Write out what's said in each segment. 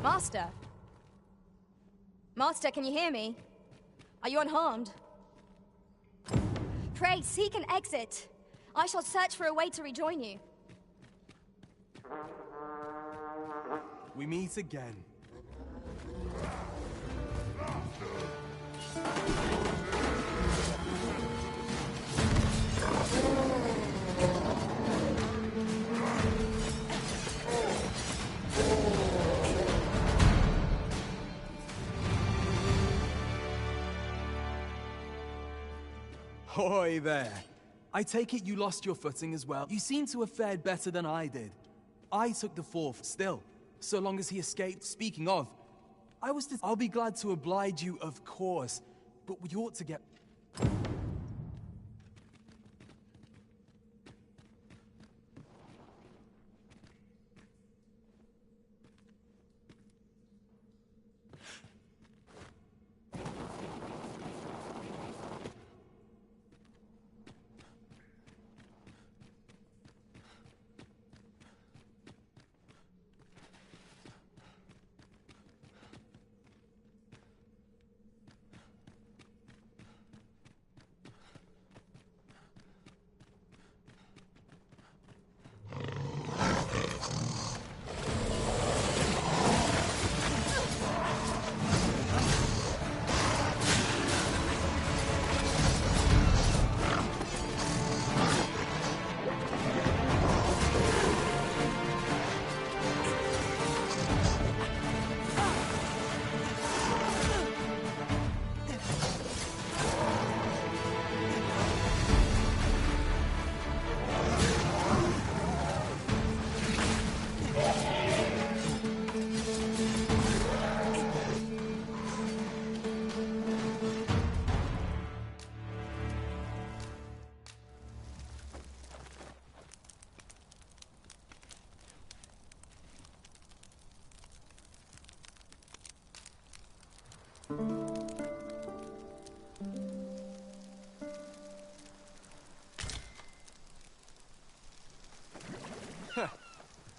Master? Master, can you hear me? Are you unharmed? Pray, seek an exit. I shall search for a way to rejoin you. We meet again. Hoy there. I take it you lost your footing as well. You seem to have fared better than I did. I took the fourth still, so long as he escaped. Speaking of, I'll be glad to oblige you, of course, but we ought to get...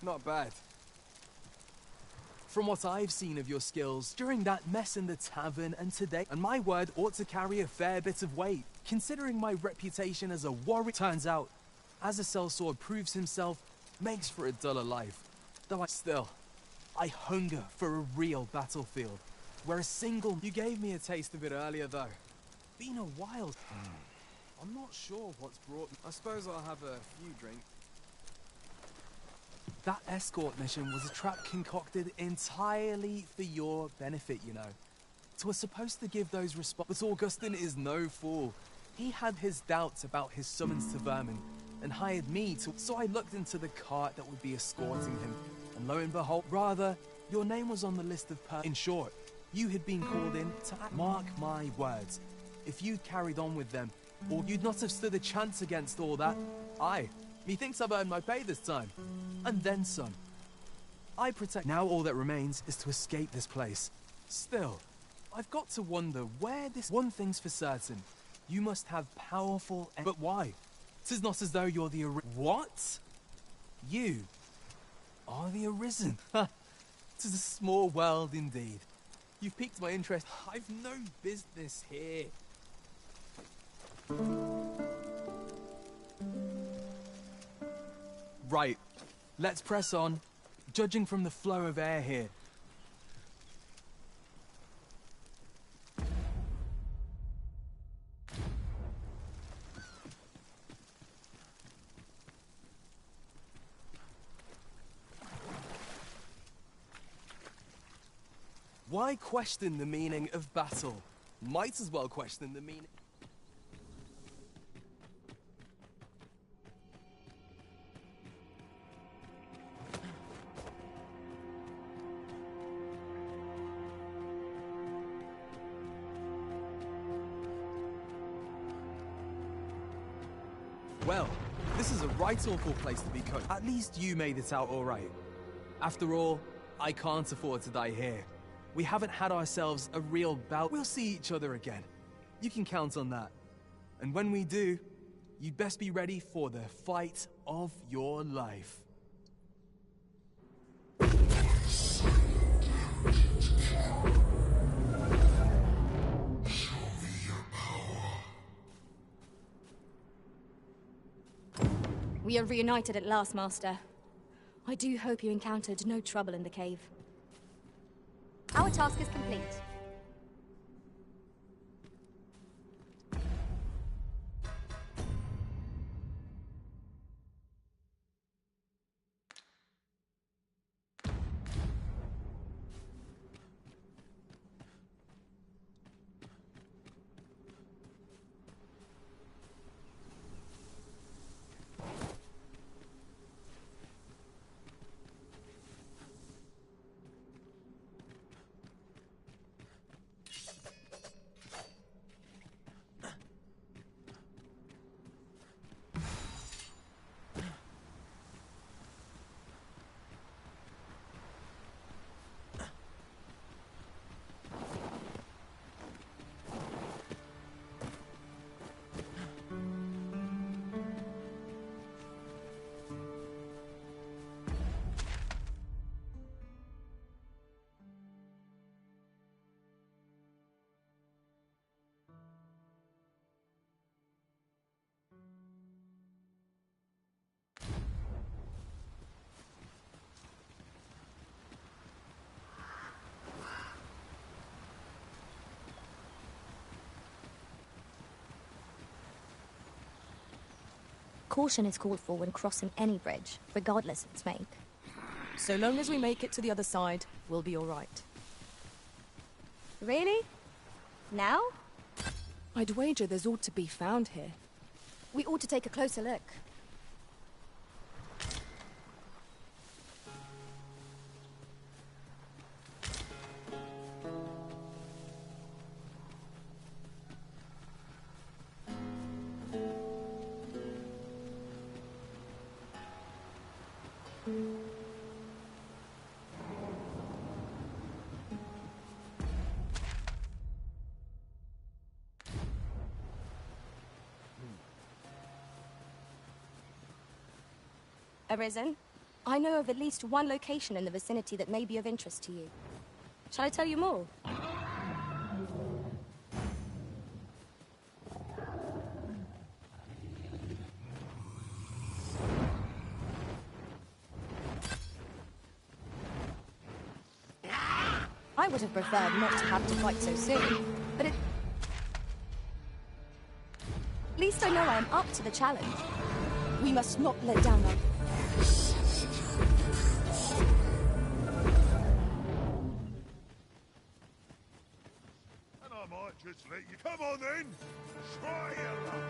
Not bad. From what I've seen of your skills during that mess in the tavern and today, and my word ought to carry a fair bit of weight, considering my reputation as a warrior. Turns out, as a sellsword proves himself, makes for a duller life. Though I hunger for a real battlefield, where a single... You gave me a taste of it earlier, though. Been a while. I'm not sure what's brought me. I suppose I'll have a few drinks. That escort mission was a trap concocted entirely for your benefit, you know. It was supposed to give those responses. But Augustin is no fool. He had his doubts about his summons to Vermin, and hired me to... So I looked into the cart that would be escorting him, and lo and behold, rather, your name was on the list of In short, you had been called in to act. Mark my words. If you'd carried on with them, or you'd not have stood a chance against all that, methinks I've earned my pay this time. And then some. I protect... Now all that remains is to escape this place. Still, I've got to wonder where this... One thing's for certain. You must have powerful... But why? 'Tis not as though you're the... What? You are the Arisen. 'Tis a small world indeed. You've piqued my interest. I've no business here. Right. Let's press on, judging from the flow of air here. Why question the meaning of battle? Might as well question the meaning... Well, this is a right awful place to be cooked. At least you made it out all right. After all, I can't afford to die here. We haven't had ourselves a real bout. We'll see each other again. You can count on that. And when we do, you'd best be ready for the fight of your life. We are reunited at last, Master. I do hope you encountered no trouble in the cave. Our task is complete. Caution is called for when crossing any bridge, regardless of its make. So long as we make it to the other side, we'll be all right. Really? Now? I'd wager there's ought to be found here. We ought to take a closer look. Arisen, I know of at least one location in the vicinity that may be of interest to you. Shall I tell you more? I would have preferred not to have to fight so soon, but at least I know I am up to the challenge. We must not let down our... And I might just let you... Come on then! Try your luck!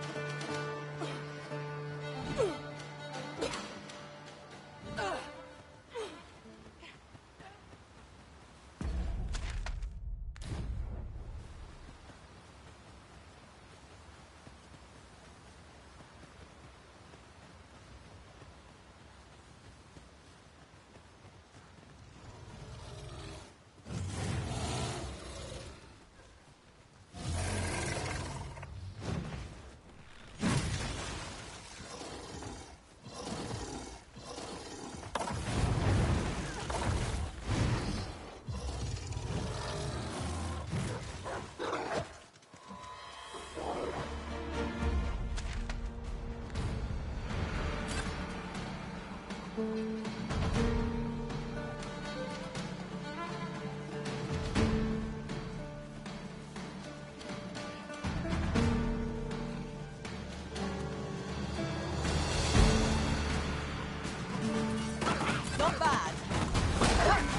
Not bad.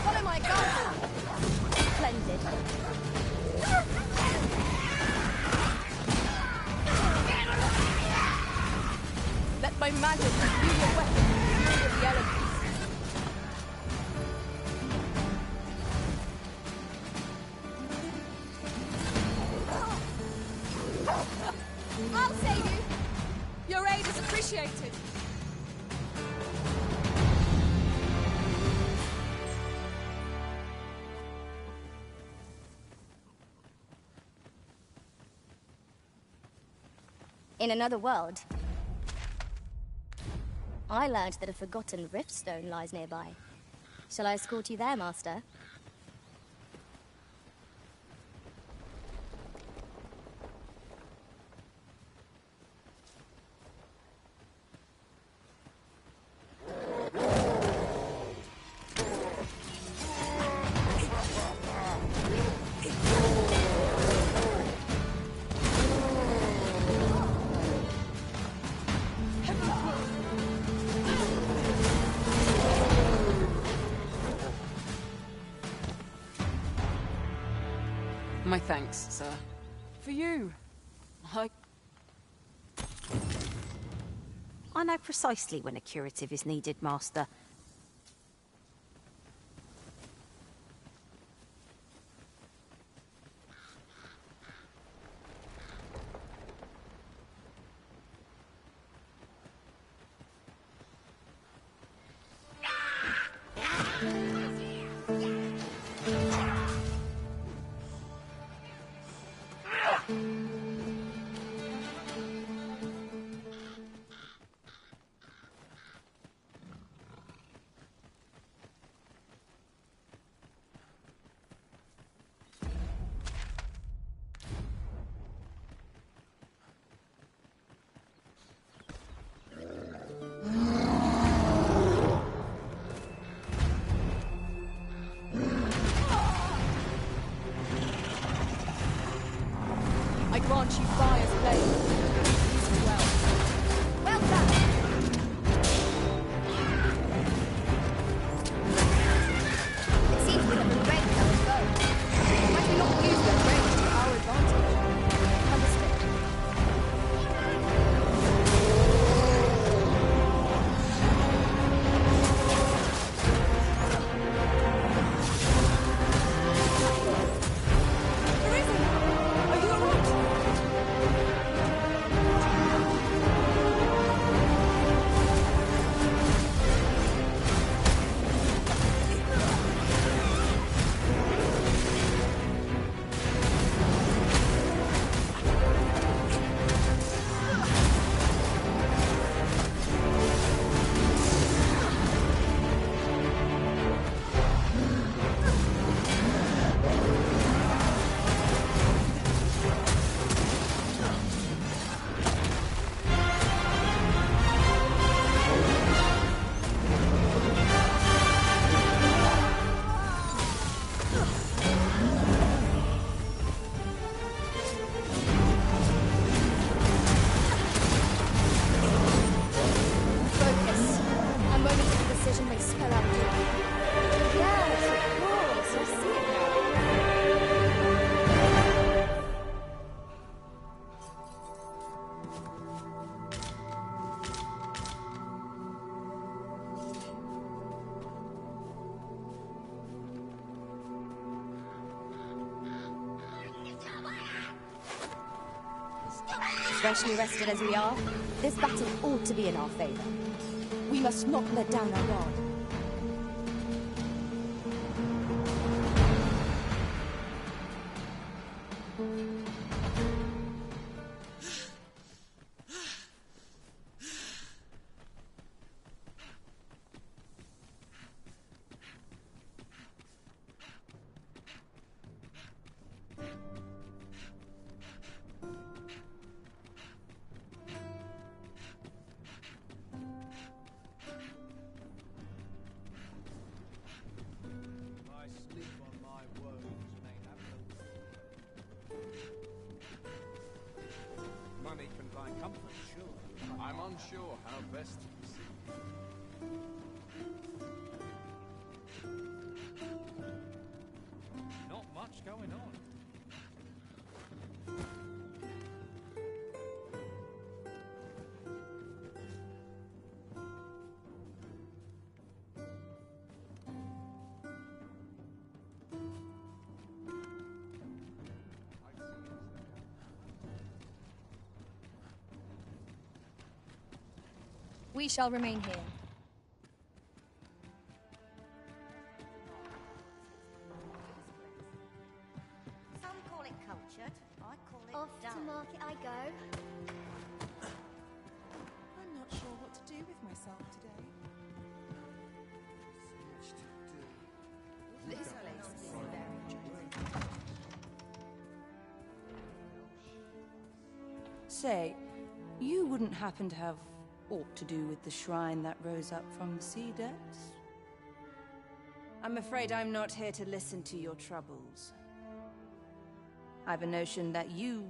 Follow my guide! Splendid. Let my magic be your weapon, fury of the elements. I'll save you! Your aid is appreciated. In another world, I learned that a forgotten riftstone lies nearby. Shall I escort you there, Master? My thanks, sir. For you. I know precisely when a curative is needed, Master. I grant you fire's blade. Use it well. Well done! It seems we have been ready to go. Why do we not use their range to our advantage? Understood. Are you alright? Focus. A moment of precision may spell out doom. Yes, of course. I see it now. Freshly rested as we are, this battle ought to be in our favor. We must not let down our guard. I sleep on my woes, may have no. Money can buy comfort, sure. I'm unsure how best to proceed. Not much going on. We shall remain here. Some call it cultured, I call it Off to market I go. I'm not sure what to do with myself today. This place is very dreary. Say, you wouldn't happen to have aught to do with the shrine that rose up from the sea depths? I'm afraid I'm not here to listen to your troubles. I've a notion that you...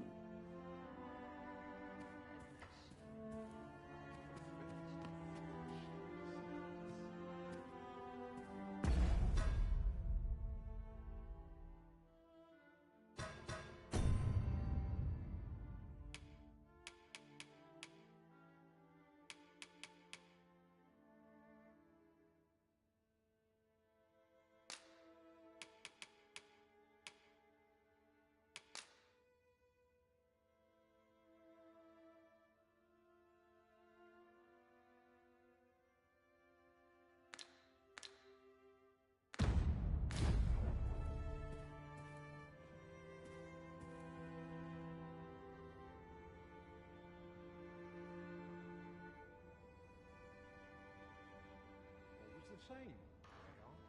same. They are.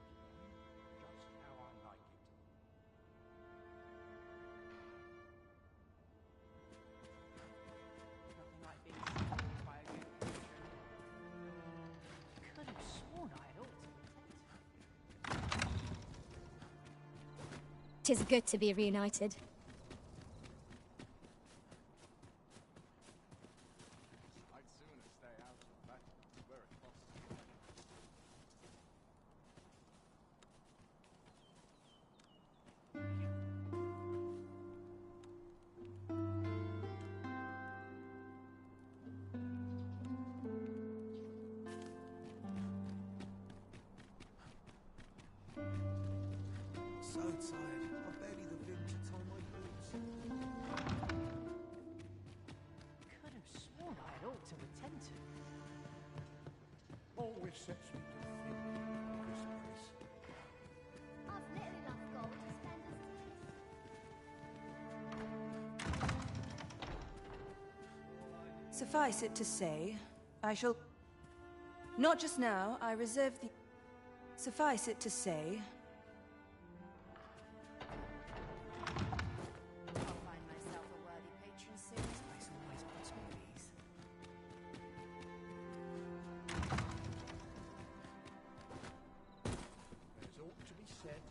Just how I like it. Nothing like being supported by a good patron. Could have sworn I had ought to attend. Tis good to be reunited. I'd sooner stay out of the battle where it possible. So tired. I barely the vim to tie my boots. Could have sworn I had ought to attend to. Always sets me to think of this place. I've little enough gold to spend as it is. Suffice it to say, I shall... Not just now, I reserve the... Suffice it to say, I'll find myself a worthy patron soon. This place always puts me at ease. There's ought to be said.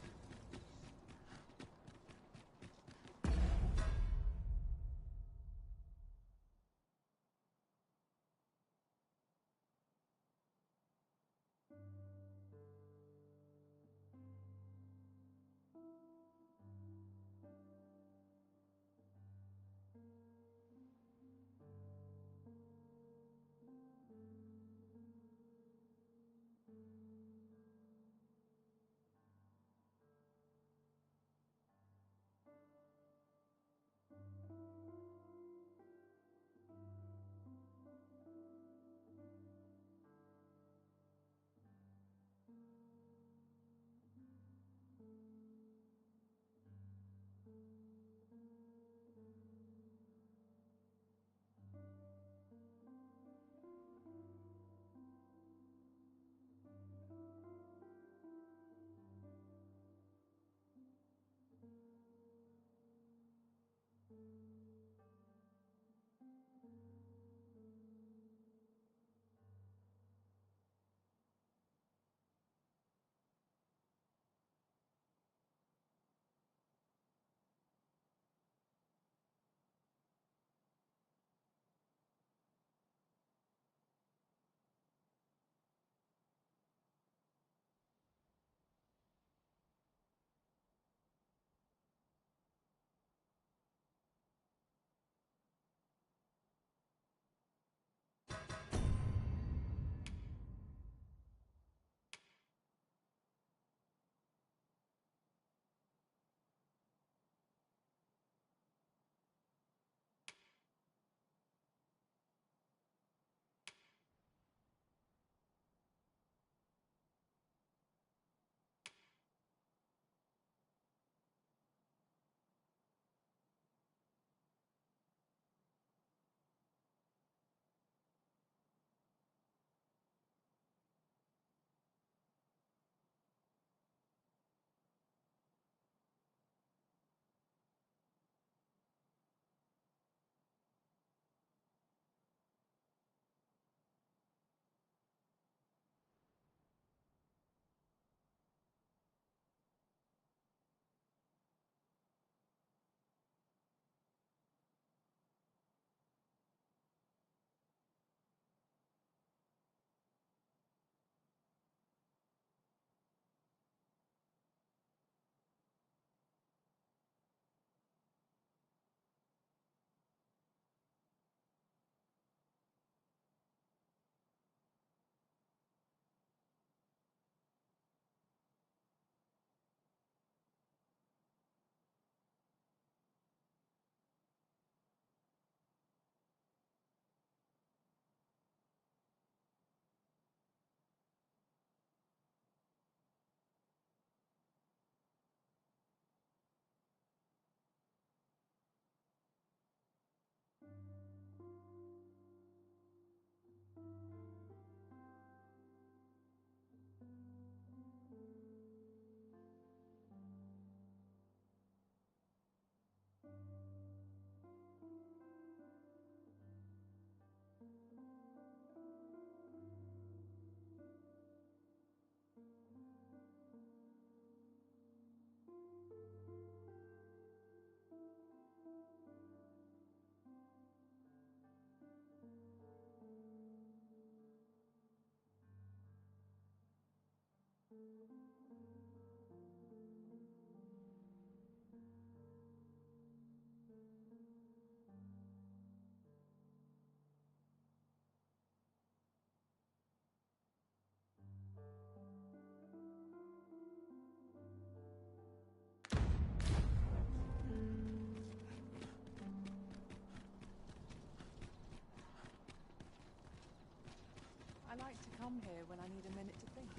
come here when I need a minute to think.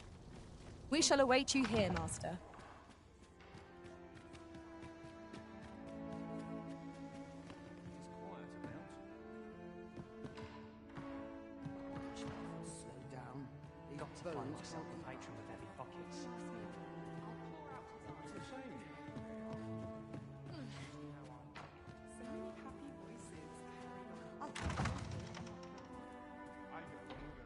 We shall await you here, Master. Slow down. Got to find myself a patron with heavy pockets. It's a shame. So many happy voices. I know everyone.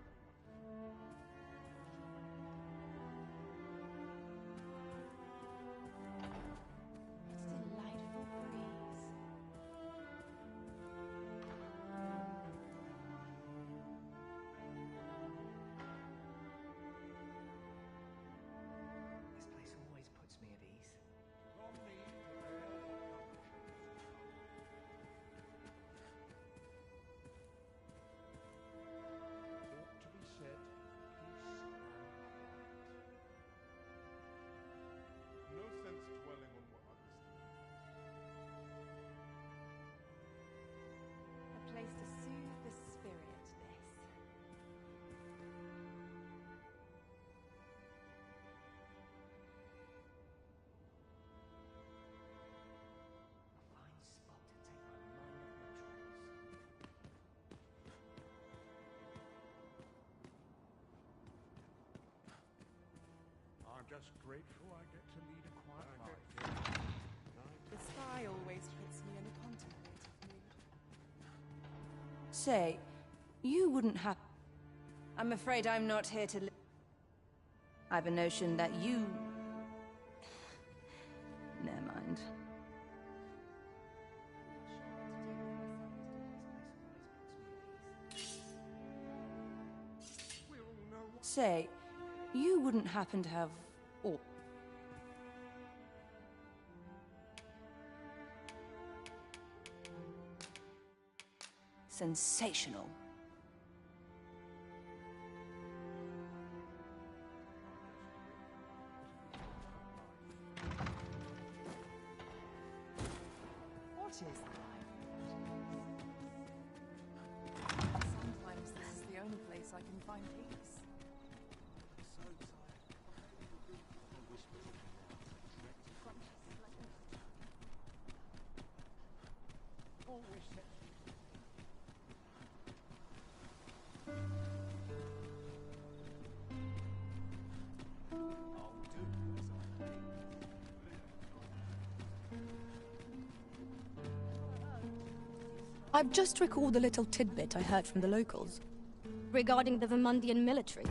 Delightful breeze. This place always puts me at ease. From me to bear what publishers. Ought to be said, peace and quiet. No sense dwelling on what others do. A place to soothe the spirit, this. A fine spot to take my mind off my troubles. I'm just grateful I get to lead a quiet life. The sky always puts me in a contemplative mood. Say, you wouldn't have... I'm afraid I'm not here to... I've a notion that you... Never mind. Say, you wouldn't happen to have... Or... Sensational. What is life? Sometimes this is the only place I can find peace. I've just recalled a little tidbit I heard from the locals. Regarding the Vermundian military.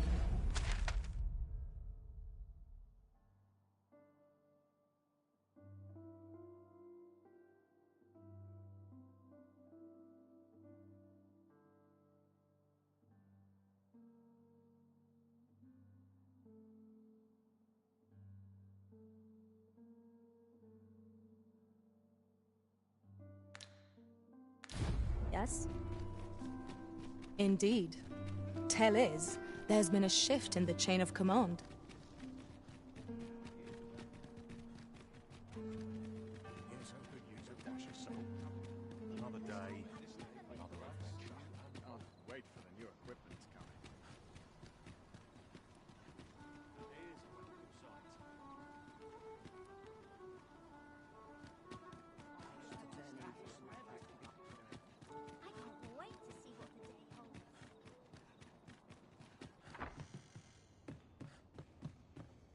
Yes? Indeed. Tell is, there's been a shift in the chain of command. Here's hoping you to dash us all. Another day, another adventure. Can't wait for the new equipment coming. Here's a welcome sight. I can't wait to see what the day holds.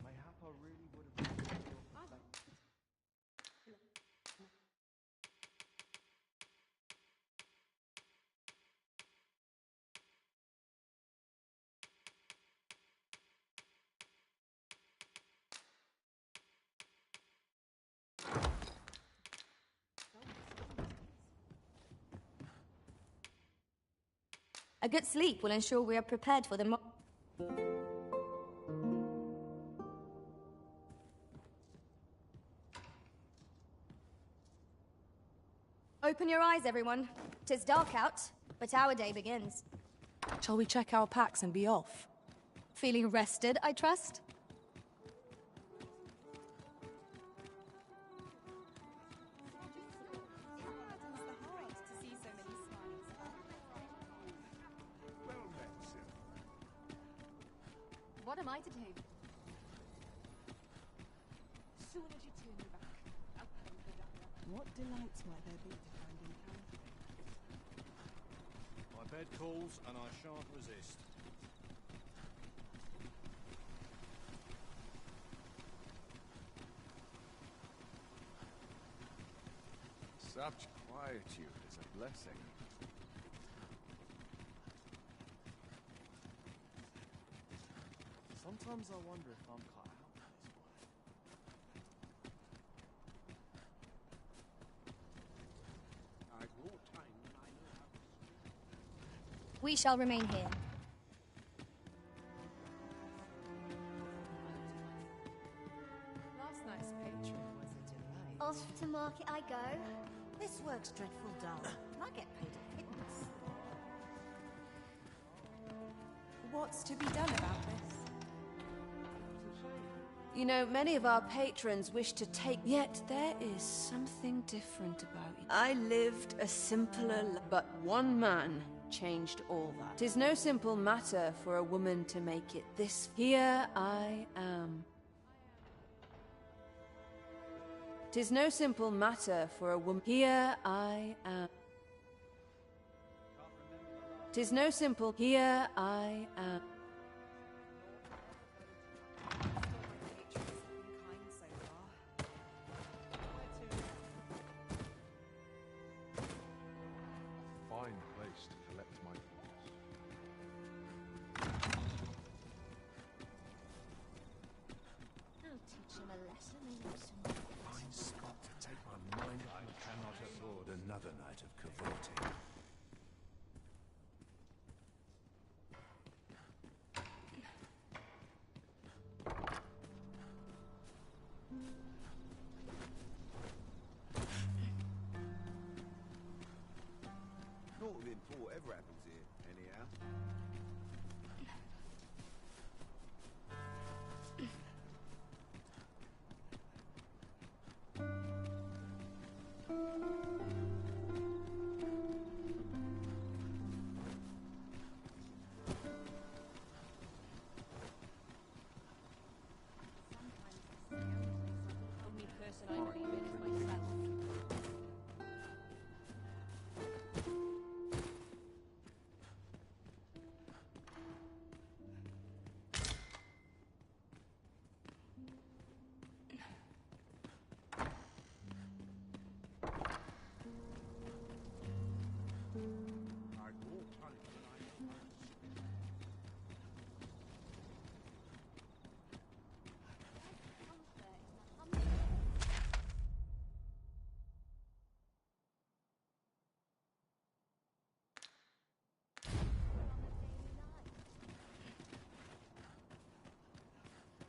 Mayhap I really would have... A good sleep will ensure we are prepared for the Open your eyes, everyone. 'Tis dark out, but our day begins. Shall we check our packs and be off? Feeling rested, I trust? Well met, Silver. What am I to do? Soon as you turn your back, I'll pay for that one. What delights might there be to find in counterfeit? My bed calls, and I shan't resist. Such quietude is a blessing. Sometimes I wonder if I'm cut out for this work. I've more time than I know how to spend. We shall remain here. Last night's patron was a delight. Off to market I go. This work's dreadful dull, and I get paid a pittance. What's to be done about this? You know, many of our patrons wish to take... Yet there is something different about you. I lived a simpler life, but one man changed all that. 'Tis no simple matter for a woman to make it this... Here I am. 'Tis no simple matter for a woman... Here I am. 'Tis no simple... Here I am. Fine place to collect my goods. I'll teach him a lesson in some Fine spot to take my mind off. I cannot afford another night of cavorting. Naught of import ever happens here, anyhow. Only person I believe in is myself. I've more time than I know how to spend.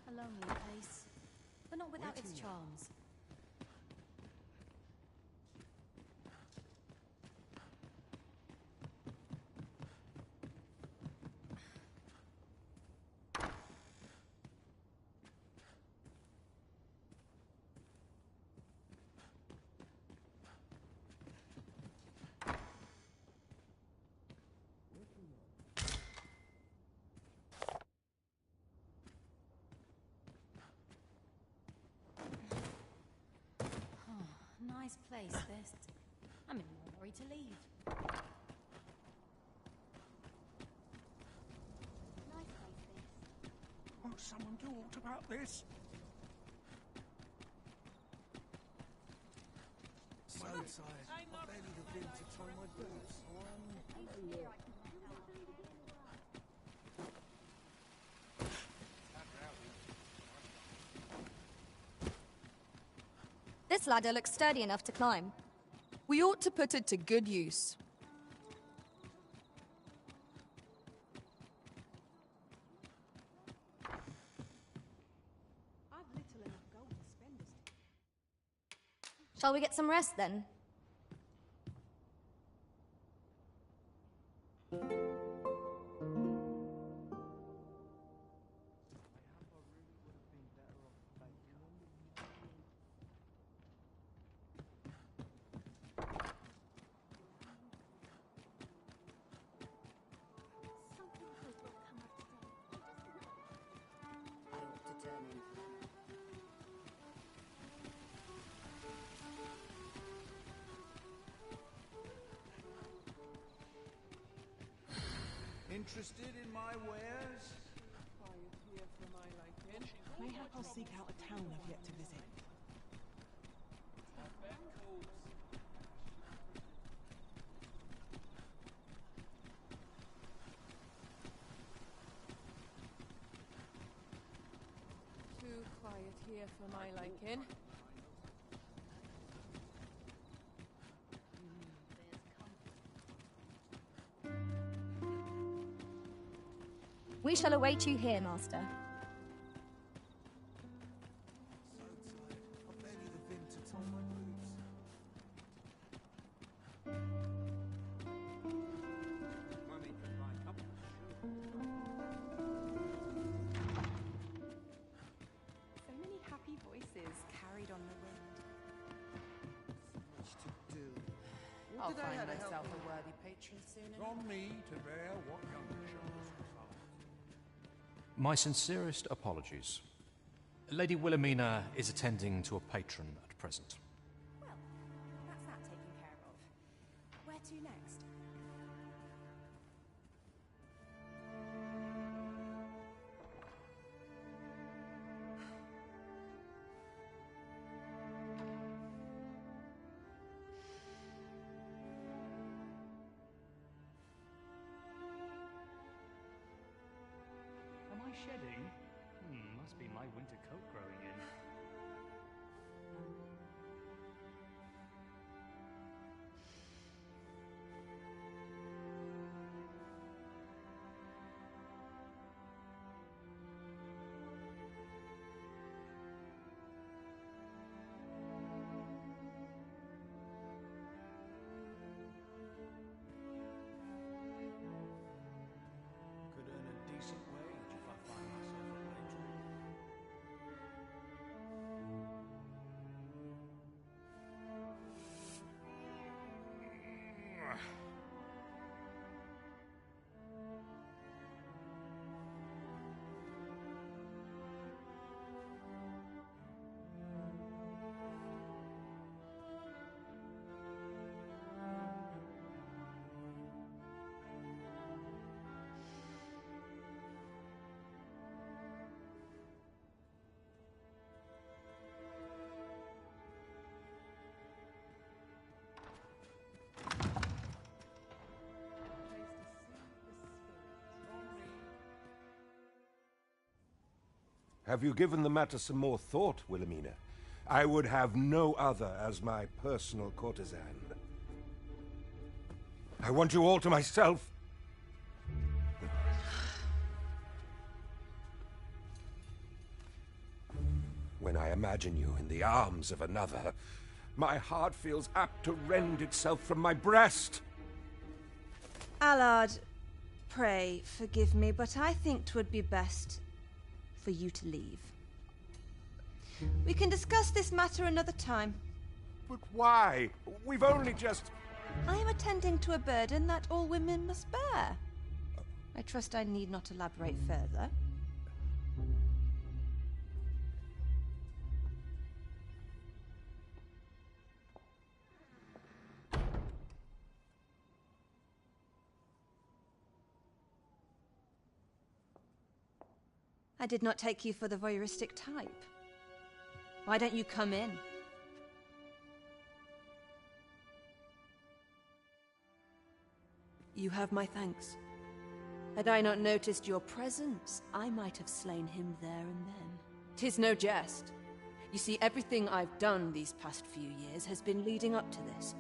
A lonely place, but not without its charms. Nice place, this. I'm in no hurry to leave. Nice place, this. Won't someone do aught about this? So tired. I barely have been to tie my boots. This ladder looks sturdy enough to climb. We ought to put it to good use. I've little enough gold to spend this. Shall we get some rest then? interested in my wares? Are you here for my liking? Mayhap I'll seek out a town I've yet to visit. Too quiet here for my liking. We shall await you here, Master. So tired. I barely the vim to tie my boots. Mummy can buy comfort, sure. So many happy voices carried on the wind. Much to do. I'll did I find have to help myself you? a worthy patron soon It's enough. on me to bear what younger shoulders can follow. My sincerest apologies. Lady Wilhelmina is attending to a patron at present. Well, that's that taken care of. Where to next? Am I shedding? Must be my winter coat growing in. Could earn a decent wage if I find myself a patron. Have you given the matter some more thought, Wilhelmina? I would have no other as my personal courtesan. I want you all to myself. When I imagine you in the arms of another, my heart feels apt to rend itself from my breast. Allard, pray forgive me, but I think 'twould be best for you to leave. We can discuss this matter another time. But why? We've only just... I am attending to a burden that all women must bear. I trust I need not elaborate further. I did not take you for the voyeuristic type. Why don't you come in? You have my thanks. Had I not noticed your presence, I might have slain him there and then. 'Tis no jest. You see, everything I've done these past few years has been leading up to this.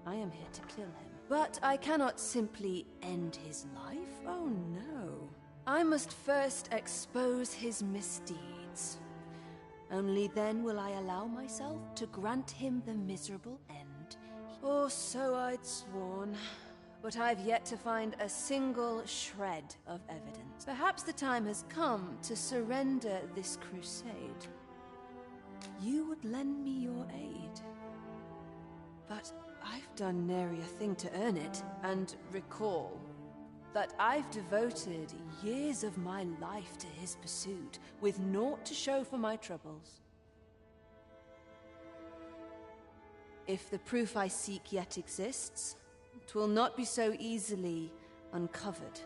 I am here to kill him. But I cannot simply end his life. Oh no. I must first expose his misdeeds. Only then will I allow myself to grant him the miserable end. Or so I'd sworn. But I've yet to find a single shred of evidence. Perhaps the time has come to surrender this crusade. You would lend me your aid. But I've done nary a thing to earn it, and recall that I've devoted years of my life to his pursuit, with naught to show for my troubles. If the proof I seek yet exists, 'twill not be so easily uncovered.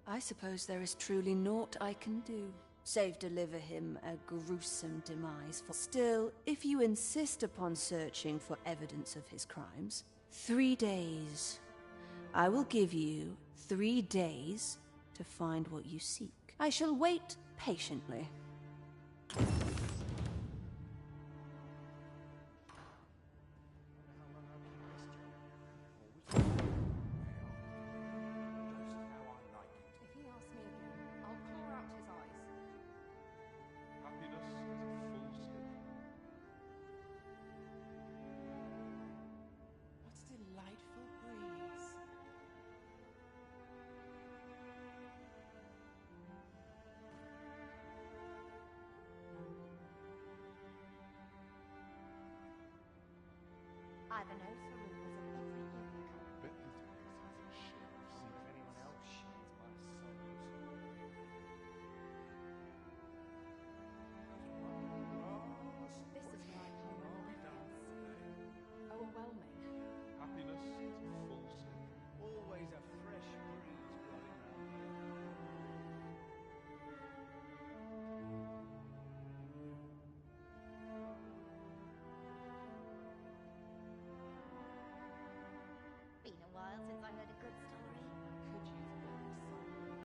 I suppose there is truly naught I can do, save deliver him a gruesome demise. Still, if you insist upon searching for evidence of his crimes, 3 days. I will give you 3 days to find what you seek. I shall wait patiently. Ivanhoe